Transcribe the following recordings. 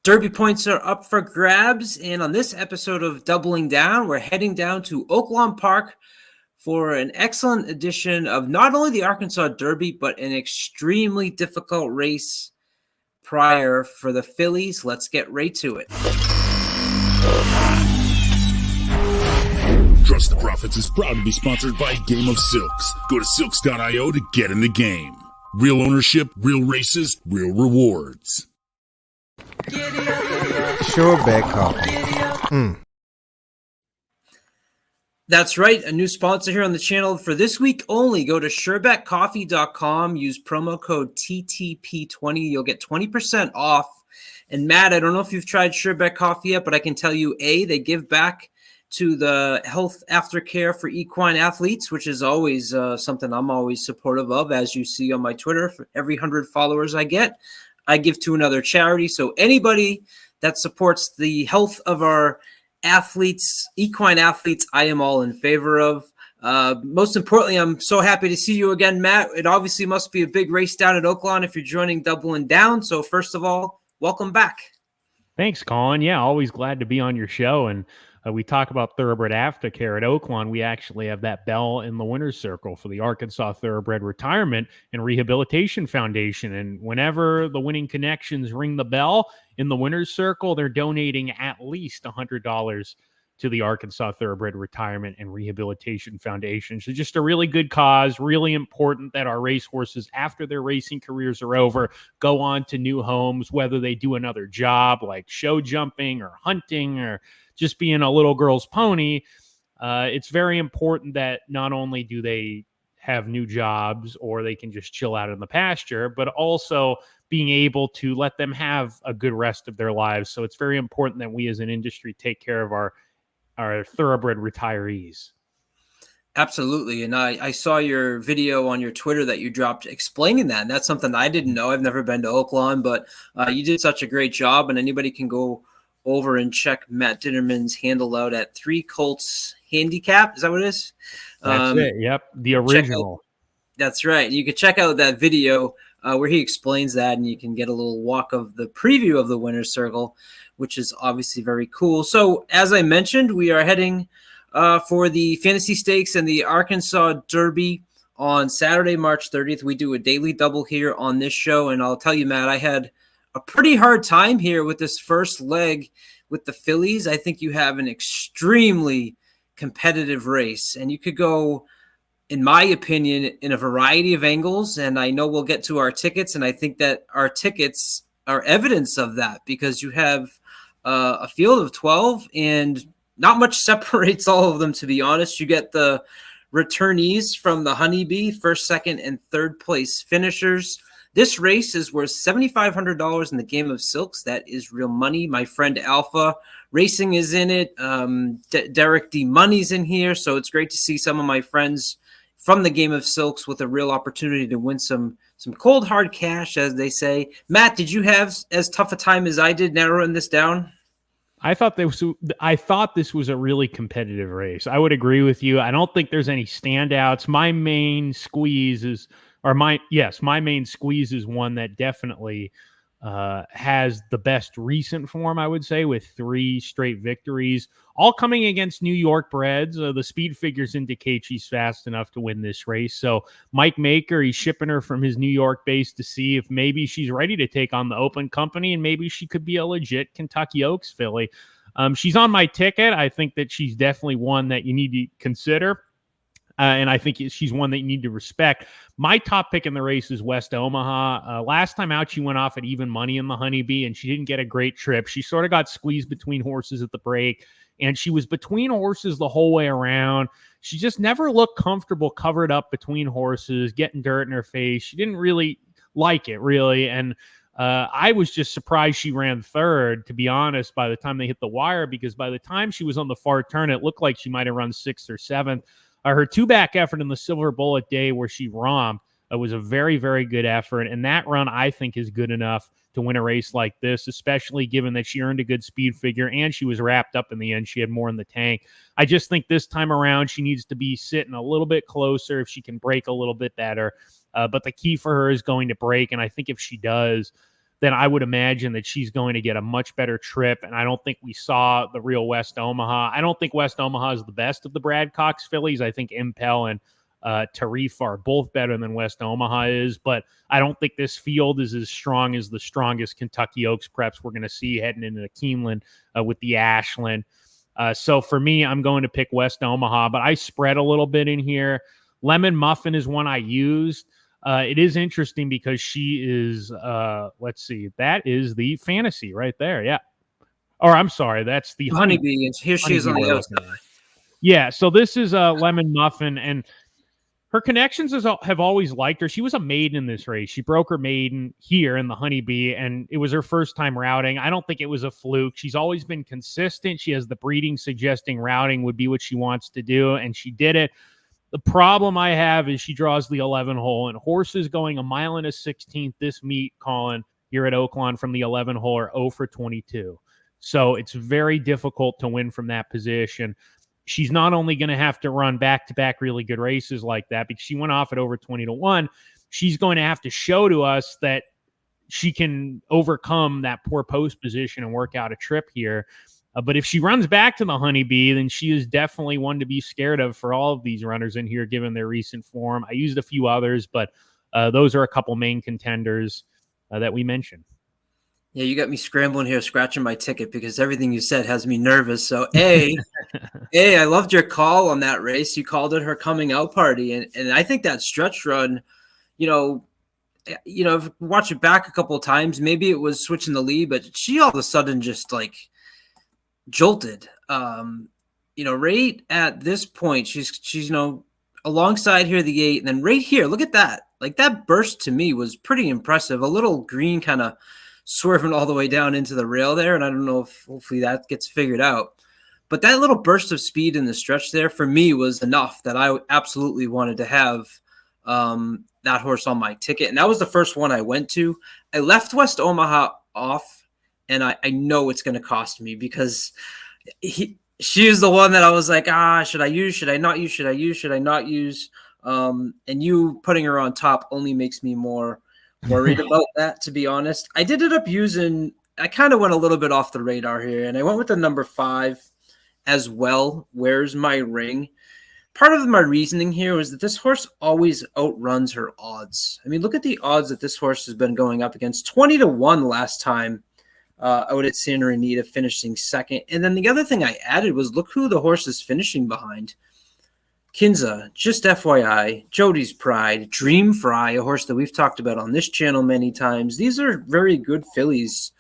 Derby points are up for grabs, and on this episode of Doubling Down, we're heading down to Oaklawn Park for an excellent edition of not only the Arkansas Derby, but an extremely difficult race prior for the fillies. Let's get right to it. Trust the Profits is proud to be sponsored by Game of Silks. Go to silks.io to get in the game. Real ownership, real races, real rewards. Sure bet coffee. That's right. A new sponsor here on the channel for this week only. Go to surebetcoffee.com. Use promo code TTP20. You'll get 20% off. And Matt, I don't know if you've tried Surebet Coffee yet, but I can tell you, they give back to the health aftercare for equine athletes, which is always something I'm always supportive of. As you see on my Twitter, for every 100 followers I get, I give to another charity. So anybody that supports the health of our athletes, equine athletes, I am all in favor of. Most importantly, I'm so happy to see you again, Matt. It obviously must be a big race down at Oaklawn if you're joining Doubling Down. So first of all, welcome back. Thanks, Colin. Yeah, always glad to be on your show. And we talk about thoroughbred aftercare at Oaklawn. We actually have that bell in the winner's circle for the Arkansas Thoroughbred Retirement and Rehabilitation Foundation. And whenever the winning connections ring the bell in the winner's circle, they're donating at least $100 to the Arkansas Thoroughbred Retirement and Rehabilitation Foundation. So just a really good cause, really important that our racehorses, after their racing careers are over, go on to new homes, whether they do another job like show jumping or hunting or just being a little girl's pony. It's very important that not only do they have new jobs or they can just chill out in the pasture, but also being able to let them have a good rest of their lives. So it's very important that we as an industry take care of our thoroughbred retirees. Absolutely. And I saw your video on your Twitter that you dropped explaining that. And that's something I didn't know. I've never been to Oaklawn, but you did such a great job. And anybody can go over and check Matt Dinnerman's handle out at 3 Colts Handicap. Is that what it is? That's it. Yep. The original. That's right. You can check out that video where he explains that, and you can get a little walk of the preview of the winner's circle, which is obviously very cool. So as I mentioned, we are heading for the Fantasy Stakes and the Arkansas Derby on Saturday, March 30th. We do a daily double here on this show. And I'll tell you, Matt, I had a pretty hard time here with this first leg with the fillies. I think you have an extremely competitive race, and you could go, in my opinion, in a variety of angles. And I know we'll get to our tickets, and I think that our tickets are evidence of that, because you have a field of 12 and not much separates all of them, to be honest. You get the returnees from the Honeybee, first, second, and third place finishers. This race is worth $7,500 in the Game of Silks. That is real money. My friend Alpha Racing is in it. Derek D. Money's in here. So it's great to see some of my friends from the Game of Silks with a real opportunity to win some cold, hard cash, as they say. Matt, did you have as tough a time as I did narrowing this down? I thought this was a really competitive race. I would agree with you. I don't think there's any standouts. My main squeeze is one that definitely has the best recent form, I would say, with 3 straight victories, all coming against New York breds. The speed figures indicate she's fast enough to win this race. So Mike Maker, he's shipping her from his New York base to see if maybe she's ready to take on the open company, and maybe she could be a legit Kentucky Oaks filly. She's on my ticket. I think that she's definitely one that you need to consider. And I think she's one that you need to respect. My top pick in the race is West Omaha. Last time out, she went off at even money in the Honeybee, and she didn't get a great trip. She sort of got squeezed between horses at the break, and she was between horses the whole way around. She just never looked comfortable covered up between horses, getting dirt in her face. She didn't really like it, really. And I was just surprised she ran third, to be honest, by the time they hit the wire, because by the time she was on the far turn, it looked like she might have run 6th or 7th. Her 2-back effort in the Silver Bullet Day, where she romped, was a very, very good effort. And that run, I think, is good enough to win a race like this, especially given that she earned a good speed figure and she was wrapped up in the end. She had more in the tank. I just think this time around, she needs to be sitting a little bit closer if she can break a little bit better. But the key for her is going to break. And I think if she does, then I would imagine that she's going to get a much better trip. And I don't think we saw the real West Omaha. I don't think West Omaha is the best of the Brad Cox fillies. I think Impel and Tarif are both better than West Omaha is, but I don't think this field is as strong as the strongest Kentucky Oaks preps we're going to see heading into the Keeneland with the Ashland. So for me, I'm going to pick West Omaha, but I spread a little bit in here. Lemon Muffin is one I used. It is interesting because she is, let's see, that is the fantasy right there. Yeah. Or I'm sorry, that's the Honeybee. And here she is on the outside. Yeah. So this is Lemon Muffin, and her connections have always liked her. She was a maiden in this race. She broke her maiden here in the Honeybee, and it was her first time routing. I don't think it was a fluke. She's always been consistent. She has the breeding suggesting routing would be what she wants to do, and she did it. The problem I have is she draws the 11 hole, and horses going 1 1/16 miles this meet, Colin, here at Oaklawn from the 11 hole are 0 for 22. So it's very difficult to win from that position. She's not only going to have to run back-to-back really good races like that because she went off at over 20-1. She's going to have to show to us that she can overcome that poor post position and work out a trip here. But if she runs back to the Honeybee, then she is definitely one to be scared of for all of these runners in here, given their recent form. I used a few others, but those are a couple main contenders that we mentioned. Yeah, you got me scrambling here, scratching my ticket because everything you said has me nervous. So, I loved your call on that race. You called it her coming out party. And I think that stretch run, if you watch it back a couple of times, maybe it was switching the lead, but she all of a sudden just like jolted. Right at this point, she's alongside here, the 8, and then right here, look at that. Like that burst to me was pretty impressive. A little green kind of swerving all the way down into the rail there. And I don't know if hopefully that gets figured out. But that little burst of speed in the stretch there for me was enough that I absolutely wanted to have that horse on my ticket. And that was the first one I went to. I left West Omaha off, and I know it's going to cost me because she is the one that I was like, should I use? Should I not use? Should I use? Should I not use? And you putting her on top only makes me more worried about that, to be honest. I did end up using, I kind of went a little bit off the radar here, and I went with the number 5 as well. Where's My Ring? Part of my reasoning here was that this horse always outruns her odds. I mean, look at the odds that this horse has been going up against. 20-1 last time out at Santa Anita, finishing second. And then the other thing I added was look who the horse is finishing behind. Kinza, Just FYI, Jody's Pride, Dream Fry, a horse that we've talked about on this channel many times. These are very good fillies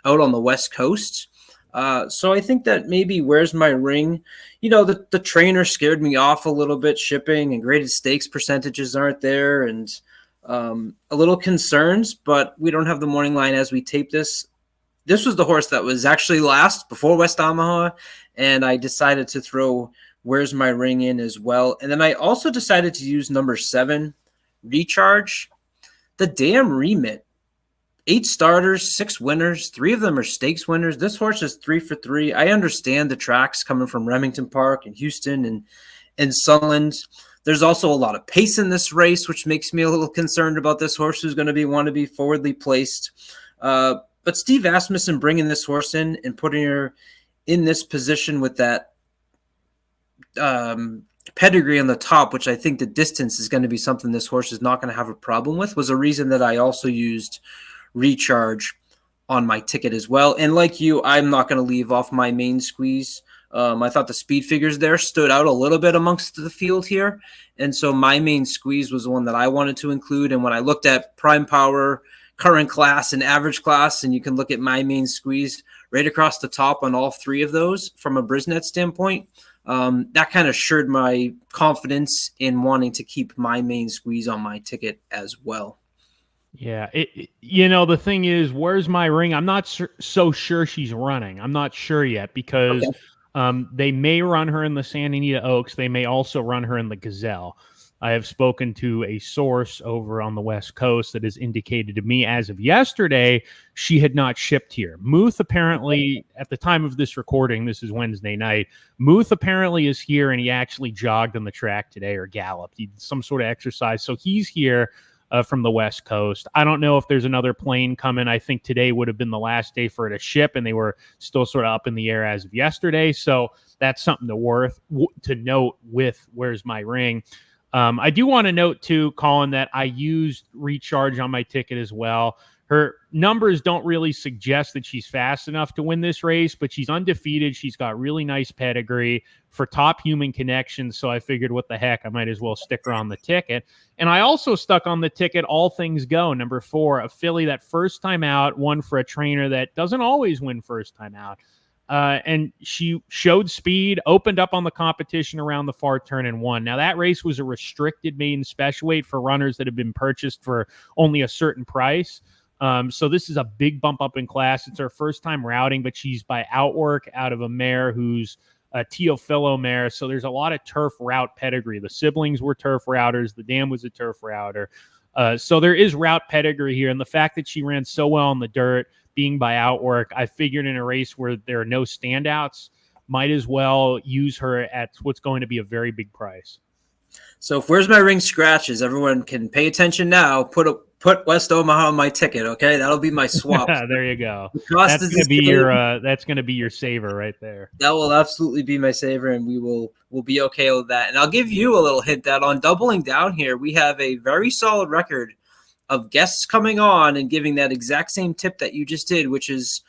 out on the West Coast. So I think that maybe Where's My Ring? The trainer scared me off a little bit. Shipping and graded stakes percentages aren't there, and a little concerns, but we don't have the morning line as we tape this. This was the horse that was actually last before West Omaha, and I decided to throw Where's My Ring in as well. And then I also decided to use number 7, Recharge. The damn remit. 8 starters, 6 winners. 3 of them are stakes winners. This horse is 3 for 3. I understand the tracks coming from Remington Park and Houston and Sunland. There's also a lot of pace in this race, which makes me a little concerned about this horse who's going to want to be forwardly placed. But Steve Asmussen bringing this horse in and putting her in this position with that pedigree on the top, which I think the distance is going to be something this horse is not going to have a problem with, was a reason that I also used Recharge on my ticket as well. And like you, I'm not going to leave off my main squeeze. I thought the speed figures there stood out a little bit amongst the field here. And so my main squeeze was the one that I wanted to include. And when I looked at prime power, current class, and average class, and you can look at my main squeeze right across the top on all 3 of those from a Brisnet standpoint, that kind of assured my confidence in wanting to keep my main squeeze on my ticket as well. Yeah. The thing is, Where's My Ring? I'm not so sure she's running. I'm not sure yet because they may run her in the Santa Anita Oaks. They may also run her in the Gazelle. I have spoken to a source over on the West Coast that has indicated to me as of yesterday, she had not shipped here. Muth apparently, at the time of this recording, this is Wednesday night, Muth apparently is here and he actually jogged on the track today or galloped. He did some sort of exercise. So he's here. from the West Coast. I don't know if there's another plane coming. I think today would have been the last day for it to ship, and they were still sort of up in the air as of yesterday. So that's something to note with Where's My Ring. I do want to note too, Colin, that I used Recharge on my ticket as well. Her numbers don't really suggest that she's fast enough to win this race, but she's undefeated. She's got really nice pedigree for top human connections. So I figured, what the heck, I might as well stick her on the ticket. And I also stuck on the ticket All Things Go, number 4, a filly that first time out won for a trainer that doesn't always win first time out. And she showed speed, opened up on the competition around the far turn and won. Now, that race was a restricted maiden special weight for runners that have been purchased for only a certain price. So this is a big bump up in class. It's her first time routing, but she's by outwork out of a mare who's a Teofilo mare. So there's a lot of turf route pedigree. The siblings were turf routers. The dam was a turf router. So there is route pedigree here. And the fact that she ran so well on the dirt, being by outwork, I figured in a race where there are no standouts, might as well use her at what's going to be a very big price. So if Where's My Ring scratches, everyone can pay attention now. Put West Omaha on my ticket, okay? That'll be my swap. There you go. That's going to be your saver right there. That will absolutely be my saver, and we'll be okay with that. And I'll give you a little hint that on doubling down here, we have a very solid record of guests coming on and giving that exact same tip that you just did, which is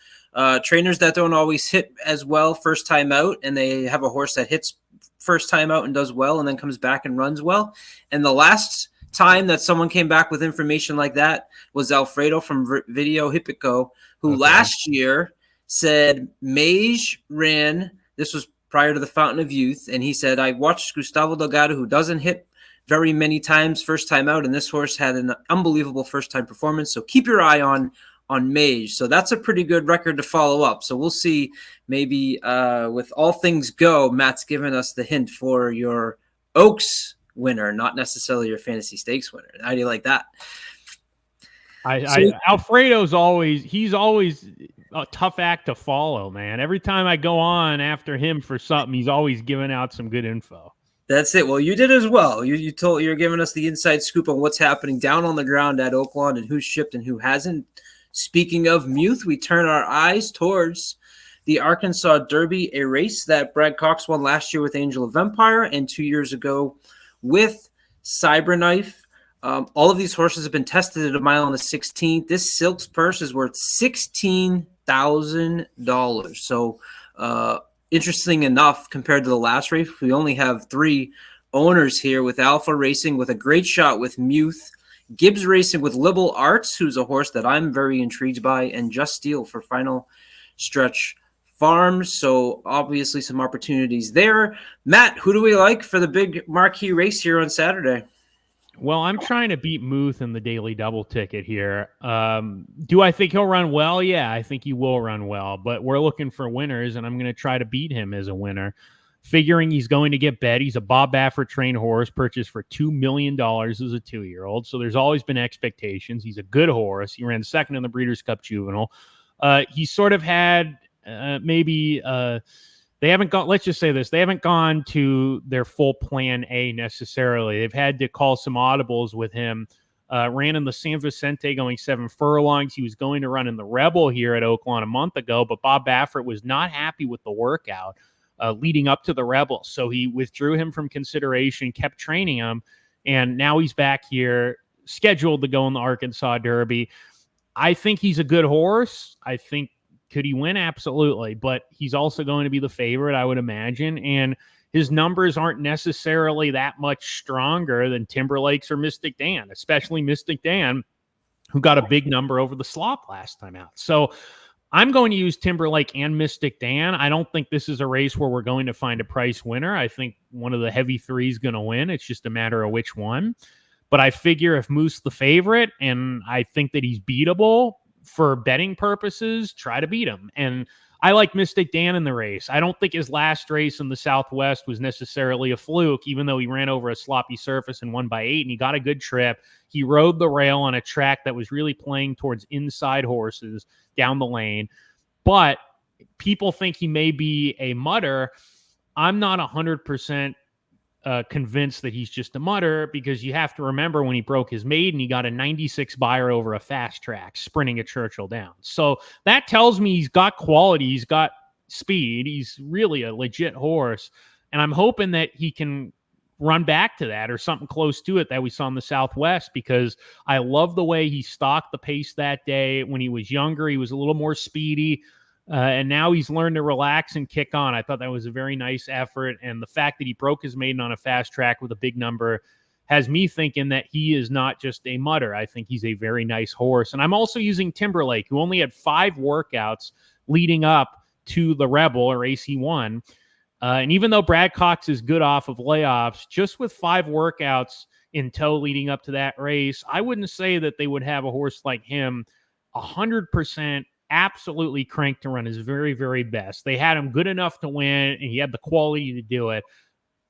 trainers that don't always hit as well first time out, and they have a horse that hits first time out and does well and then comes back and runs well. And the last time that someone came back with information like that was Alfredo from Video Hippico, who last year said Mage ran, this was prior to the Fountain of Youth, and he said, I watched Gustavo Delgado, who doesn't hit very many times first time out, and this horse had an unbelievable first time performance. So keep your eye on Mage. So that's a pretty good record to follow up. So we'll see, maybe with All Things Go, Matt's given us the hint for your Oaks winner, not necessarily your fantasy stakes winner. How do you like that? Alfredo's always a tough act to follow, man. Every time I go on after him for something, he's always giving out some good info. That's it. Well, you did as well. You're giving us the inside scoop on what's happening down on the ground at Oaklawn and who's shipped and who hasn't. Speaking of Muth, we turn our eyes towards the Arkansas Derby, a race that Brad Cox won last year with Angel of Empire and 2 years ago with Cyberknife. All of these horses have been tested at a mile and a 16th. This Silk's purse is worth $16,000. So interesting enough, compared to the last race, we only have 3 owners here, with Alpha Racing with a great shot with Muth, Gibbs Racing with Libel Arts, who's a horse that I'm very intrigued by, and Just Steel for Final Stretch Farms. So obviously some opportunities there. Matt, who do we like for the big marquee race here on Saturday? Well, I'm trying to beat Muth in the daily double ticket here. Do I think he'll run well? Yeah, I think he will run well, but we're looking for winners, and I'm going to try to beat him as a winner. Figuring he's going to get bet. He's a Bob Baffert trained horse, purchased for $2 million as a 2-year-old. So there's always been expectations. He's a good horse. He ran second in the Breeders' Cup Juvenile. He sort of had they haven't gone, let's just say this, they haven't gone to their full plan A necessarily. They've had to call some audibles with him. Ran in the San Vicente going 7 furlongs. He was going to run in the Rebel here at Oaklawn a month ago, but Bob Baffert was not happy with the workout leading up to the Rebel. So he withdrew him from consideration, kept training him, and now he's back here scheduled to go in the Arkansas Derby. I think he's a good horse. I think, could he win? Absolutely. But he's also going to be the favorite, I would imagine. And his numbers aren't necessarily that much stronger than Timberlake's or Mystic Dan, especially Mystic Dan, who got a big number over the slop last time out. So I'm going to use Timberlake and Mystic Dan. I don't think this is a race where we're going to find a price winner. I think one of the heavy 3 is going to win. It's just a matter of which one. But I figure if Moose the favorite, and I think that he's beatable for betting purposes, try to beat him. And I like Mystic Dan in the race. I don't think his last race in the Southwest was necessarily a fluke, even though he ran over a sloppy surface and won by 8, and he got a good trip. He rode the rail on a track that was really playing towards inside horses down the lane. But people think he may be a mutter. I'm not 100% convinced that he's just a mutter, because you have to remember when he broke his maiden, he got a 96 buyer over a fast track sprinting at Churchill Downs. So that tells me he's got quality, he's got speed, he's really a legit horse. And I'm hoping that he can run back to that or something close to it that we saw in the Southwest, because I love the way he stalked the pace that day. When he was younger, he was a little more speedy. And now he's learned to relax and kick on. I thought that was a very nice effort. And the fact that he broke his maiden on a fast track with a big number has me thinking that he is not just a mutter. I think he's a very nice horse. And I'm also using Timberlake, who only had 5 workouts leading up to the Rebel or AC1. And even though Brad Cox is good off of layoffs, just with 5 workouts in tow leading up to that race, I wouldn't say that they would have a horse like him 100% absolutely cranked to run his very, very best. They had him good enough to win, and he had the quality to do it.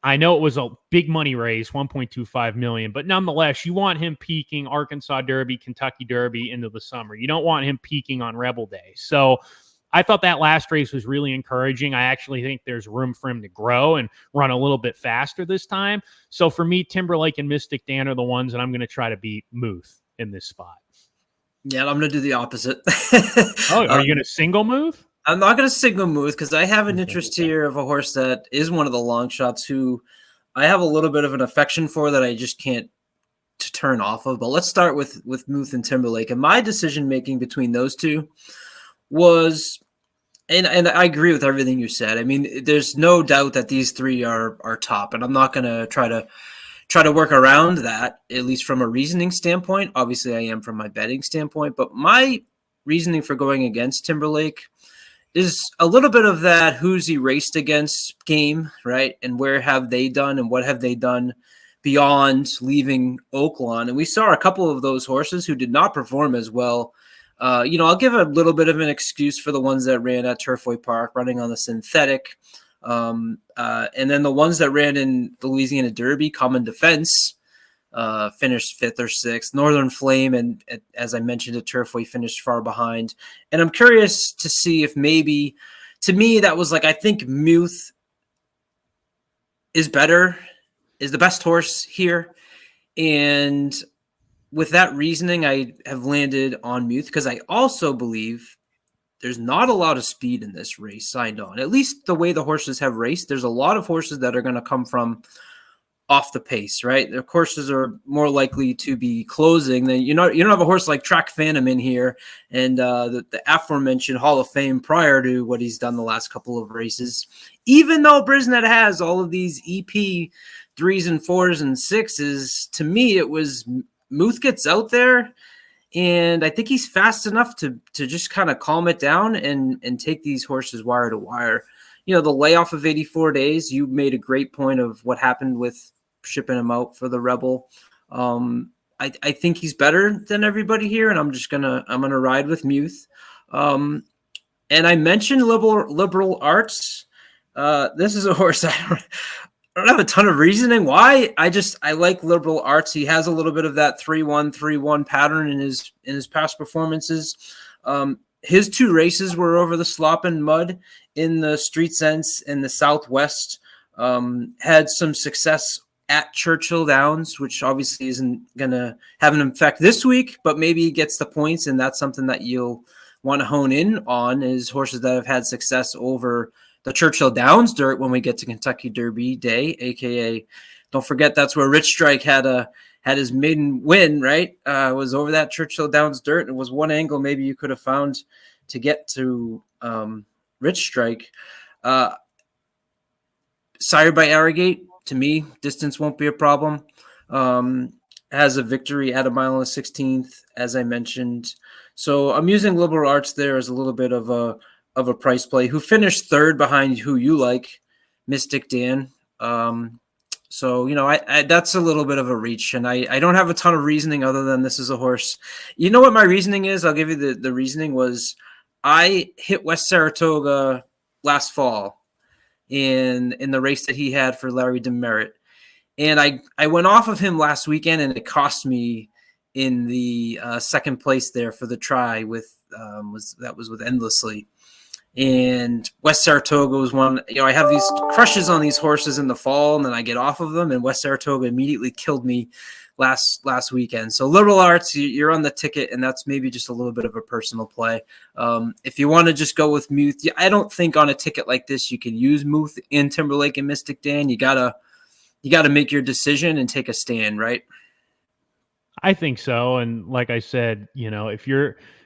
I know it was a big money race, $1.25 million, but nonetheless, you want him peaking Arkansas Derby, Kentucky Derby into the summer. You don't want him peaking on Rebel Day. So I thought that last race was really encouraging. I actually think there's room for him to grow and run a little bit faster this time. So for me, Timberlake and Mystic Dan are the ones that I'm going to try to beat Muth in this spot. Yeah, I'm going to do the opposite. Oh, are you going to single Muth? I'm not going to single Muth because I have an interest here of a horse that is one of the long shots who I have a little bit of an affection for that I just can't turn off of. But let's start with Muth and Timberlake. And my decision-making between those two was, and I agree with everything you said. I mean, there's no doubt that these 3 are top, and I'm not going to try to work around that, at least from a reasoning standpoint. Obviously, I am from my betting standpoint, but my reasoning for going against Timberlake is a little bit of that who's he raced against game, right? And where have they done and what have they done beyond leaving Oaklawn? And we saw a couple of those horses who did not perform as well. I'll give a little bit of an excuse for the ones that ran at Turfway Park, running on the synthetic. And then the ones that ran in the Louisiana Derby, Common Defense, finished 5th or 6th. Northern Flame, and as I mentioned, at Turfway finished far behind. And I'm curious to see if maybe, to me, that was like, I think Muth is better, is the best horse here. And with that reasoning, I have landed on Muth because I also believe there's not a lot of speed in this race signed on. At least the way the horses have raced, there's a lot of horses that are going to come from off the pace, right? The horses are more likely to be closing than, you don't have a horse like Track Phantom in here and the aforementioned Hall of Fame prior to what he's done the last couple of races. Even though Brisnet has all of these EP 3s and 4s and 6s, to me, it was Muth gets out there, and I think he's fast enough to just kind of calm it down and take these horses wire to wire. The layoff of 84 days, you made a great point of what happened with shipping him out for the Rebel. I think he's better than everybody here, and I'm gonna ride with Muth. And I mentioned liberal arts. This is a horse I don't have a ton of reasoning why. I like liberal arts. He has a little bit of that 3-1, 3-1 pattern in his past performances. His 2 races were over the slop and mud in the Street Sense in the Southwest. Had some success at Churchill Downs, which obviously isn't going to have an effect this week, but maybe he gets the points, and that's something that you'll want to hone in on, is horses that have had success over the Churchill Downs dirt when we get to Kentucky Derby Day, aka don't forget that's where Rich Strike had his maiden win, right? Was over that Churchill Downs dirt. It was one angle maybe you could have found to get to Rich Strike. Sired by Arrogate, to me, distance won't be a problem. Has a victory at 1.16 as I mentioned. So I'm using liberal arts there as a little bit of a price play, who finished 3rd behind who you like, Mystic Dan. So, that's a little bit of a reach, and I don't have a ton of reasoning other than this is a horse. You know what my reasoning is? I'll give you the reasoning was I hit West Saratoga last fall in the race that he had for Larry Demerit. And I went off of him last weekend, and it cost me in the 2nd place there for the try with with Endlessly. And West Saratoga was one. I have these crushes on these horses in the fall, and then I get off of them, and West Saratoga immediately killed me last weekend. So Liberal Arts, you're on the ticket, and that's maybe just a little bit of a personal play. If you want to just go with Muth, I don't think on a ticket like this you can use Muth in Timberlake and Mystic Dan. You gotta make your decision and take a stand, right? I think so. And like I said,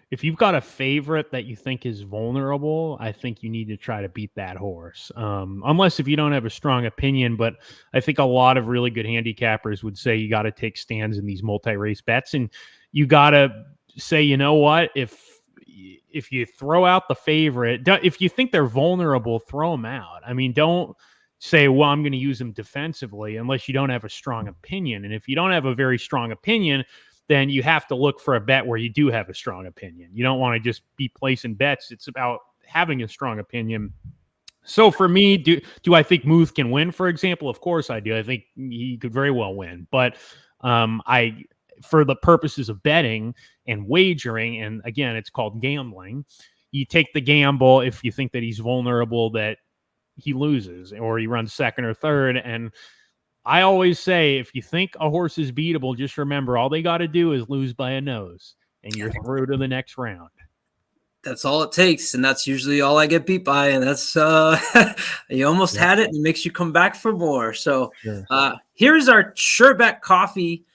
if you've got a favorite that you think is vulnerable, I think you need to try to beat that horse. Unless if you don't have a strong opinion, but I think a lot of really good handicappers would say you got to take stands in these multi-race bets, and you got to say, you know what, if you throw out the favorite, if you think they're vulnerable, throw them out. I mean, don't say, well, I'm going to use them defensively unless you don't have a strong opinion. And if you don't have a very strong opinion, then you have to look for a bet where you do have a strong opinion. You don't want to just be placing bets. It's about having a strong opinion. So for me, do I think Muth can win, for example? Of course I do. I think he could very well win. But for the purposes of betting and wagering, and again, it's called gambling, you take the gamble if you think that he's vulnerable, that he loses or he runs second or third. And I always say, if you think a horse is beatable, just remember all they got to do is lose by a nose and you're through to the next round. That's all it takes, and that's usually all I get beat by, and that's you almost had it, and it makes you come back for more. So here's our SureBet Coffee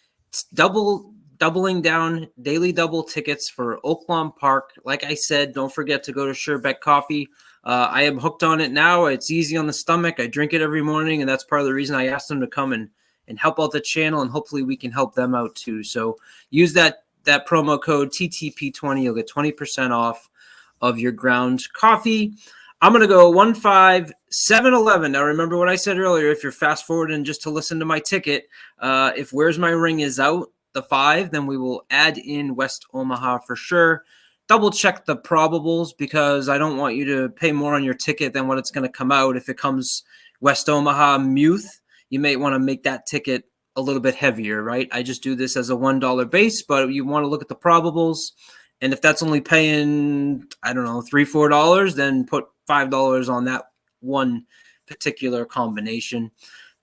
doubling down daily double tickets for Oaklawn Park. Like I said, don't forget to go to SureBet Coffee. I am hooked on it now. It's easy on the stomach. I drink it every morning, and that's part of the reason I asked them to come and help out the channel, and hopefully we can help them out too. So use that promo code TTP20. You'll get 20% off of your ground coffee. I'm going to go 1-5-7-11. Now, remember what I said earlier. If you're fast forwarding just to listen to my ticket, if Where's My Ring is out, the 5, then we will add in West Omaha for sure. Double check the probables, because I don't want you to pay more on your ticket than what it's going to come out. If it comes West Omaha Muth, you may want to make that ticket a little bit heavier, right? I just do this as a $1 base, but you want to look at the probables. And if that's only paying, I don't know, $3-4, then put $5 on that one particular combination.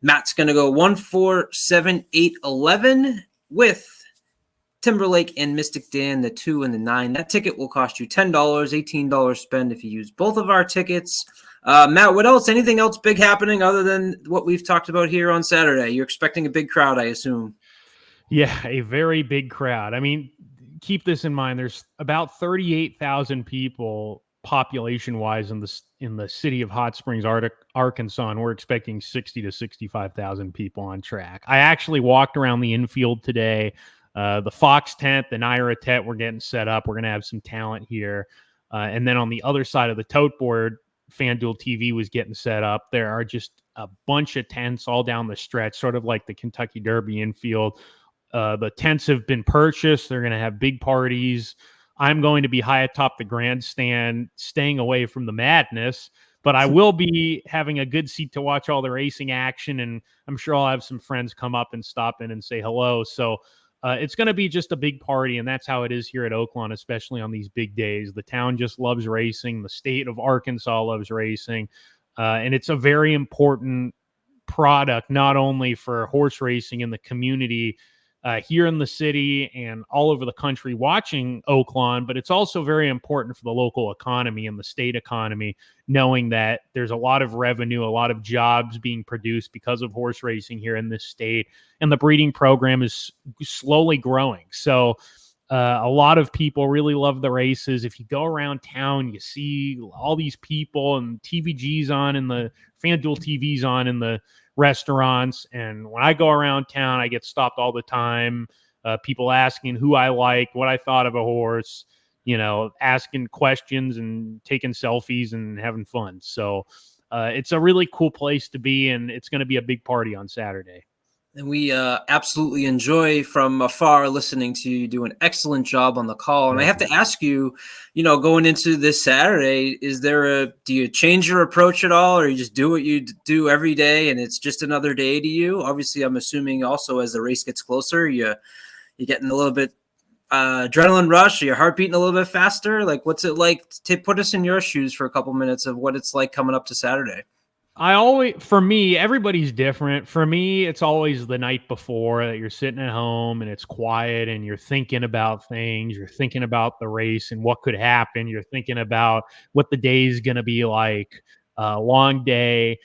Matt's going to go 1-4-7-8-11 with Timberlake and Mystic Dan, the 2 and the 9. That ticket will cost you $10, $18 spend if you use both of our tickets. Matt, what else? Anything else big happening other than what we've talked about here on Saturday? You're expecting a big crowd, I assume. Yeah, a very big crowd. I mean, keep this in mind. There's about 38,000 people population-wise in the city of Hot Springs, Arkansas, and we're expecting 60 to 65,000 people on track. I actually walked around the infield today. The Fox tent, the Naira tent, we're getting set up. We're going to have some talent here. And then on the other side of the tote board, FanDuel TV was getting set up. There are just a bunch of tents all down the stretch, sort of like the Kentucky Derby infield. The tents have been purchased. They're going to have big parties. I'm going to be high atop the grandstand, staying away from the madness, but I will be having a good seat to watch all the racing action, and I'm sure I'll have some friends come up and stop in and say hello. So it's going to be just a big party, and that's how it is here at Oaklawn, especially on these big days. The town just loves racing. The state of Arkansas loves racing, and it's a very important product, not only for horse racing in the community here in the city and all over the country watching Oaklawn, but it's also very important for the local economy and the state economy, knowing that there's a lot of revenue, a lot of jobs being produced because of horse racing here in this state, and the breeding program is slowly growing. So a lot of people really love the races. If you go around town, you see all these people, and TVG's on, and the FanDuel TV's on in the restaurants. And when I go around town, I get stopped all the time. People asking who I like, what I thought of a horse, asking questions and taking selfies and having fun. So it's a really cool place to be, and it's going to be a big party on Saturday. And we absolutely enjoy from afar listening to you do an excellent job on the call. And I have to ask you, going into this Saturday, do you change your approach at all, or you just do what you do every day and it's just another day to you? Obviously, I'm assuming also as the race gets closer, you're getting a little bit adrenaline rush? Are your heart beating a little bit faster? Like, what's it like to put us in your shoes for a couple minutes of what it's like coming up to Saturday? For me, everybody's different. For me, it's always the night before that you're sitting at home and it's quiet and you're thinking about things. You're thinking about the race and what could happen. You're thinking about what the day is going to be like, a long day.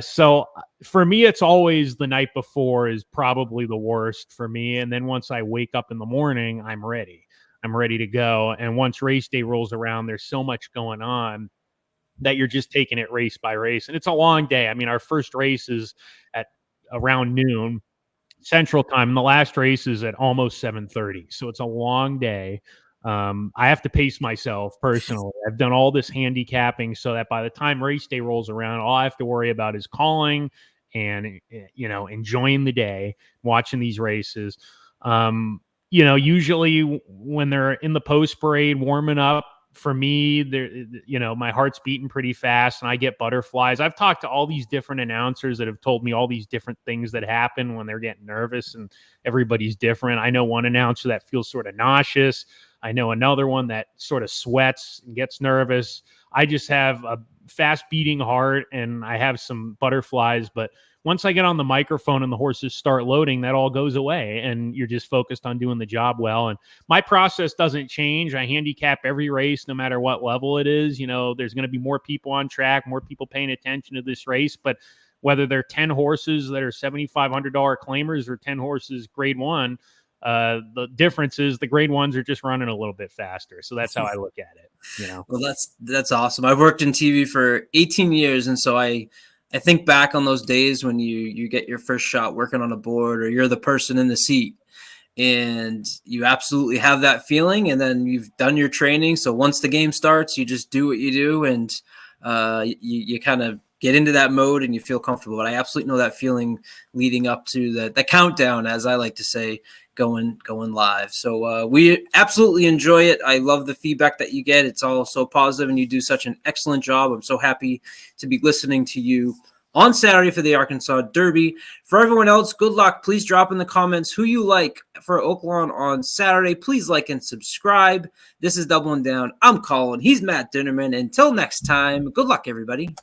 So for me, it's always the night before is probably the worst for me. And then once I wake up in the morning, I'm ready. I'm ready to go. And once race day rolls around, there's so much going on that you're just taking it race by race. And it's a long day. I mean, our first race is at around noon Central Time, and the last race is at almost 7:30. So it's a long day. I have to pace myself personally. I've done all this handicapping so that by the time race day rolls around, all I have to worry about is calling and, enjoying the day, watching these races. Usually when they're in the post parade warming up, for me, my heart's beating pretty fast and I get butterflies. I've talked to all these different announcers that have told me all these different things that happen when they're getting nervous, and everybody's different. I know one announcer that feels sort of nauseous. I know another one that sort of sweats and gets nervous. I just have a fast beating heart and I have some butterflies, but once I get on the microphone and the horses start loading, that all goes away and you're just focused on doing the job well. And my process doesn't change. I handicap every race, no matter what level it is. There's going to be more people on track, more people paying attention to this race, but whether they're 10 horses that are $7,500 claimers or 10 horses grade one, the difference is the grade ones are just running a little bit faster. So that's how I look at it. Well, that's awesome. I've worked in TV for 18 years. And so I think back on those days when you get your first shot working on a board, or you're the person in the seat and you absolutely have that feeling, and then you've done your training. So once the game starts, you just do what you do, and you kind of get into that mode and you feel comfortable. But I absolutely know that feeling leading up to the countdown, as I like to say, going live. So we absolutely enjoy it. I love the feedback that you get. It's all so positive and you do such an excellent job. I'm so happy to be listening to you on Saturday for the Arkansas Derby. For everyone else, good luck. Please drop in the comments who you like for Oaklawn on Saturday. Please like and subscribe. This is Doubling Down. I'm Colin. He's Matt Dinnerman. Until next time, good luck, everybody.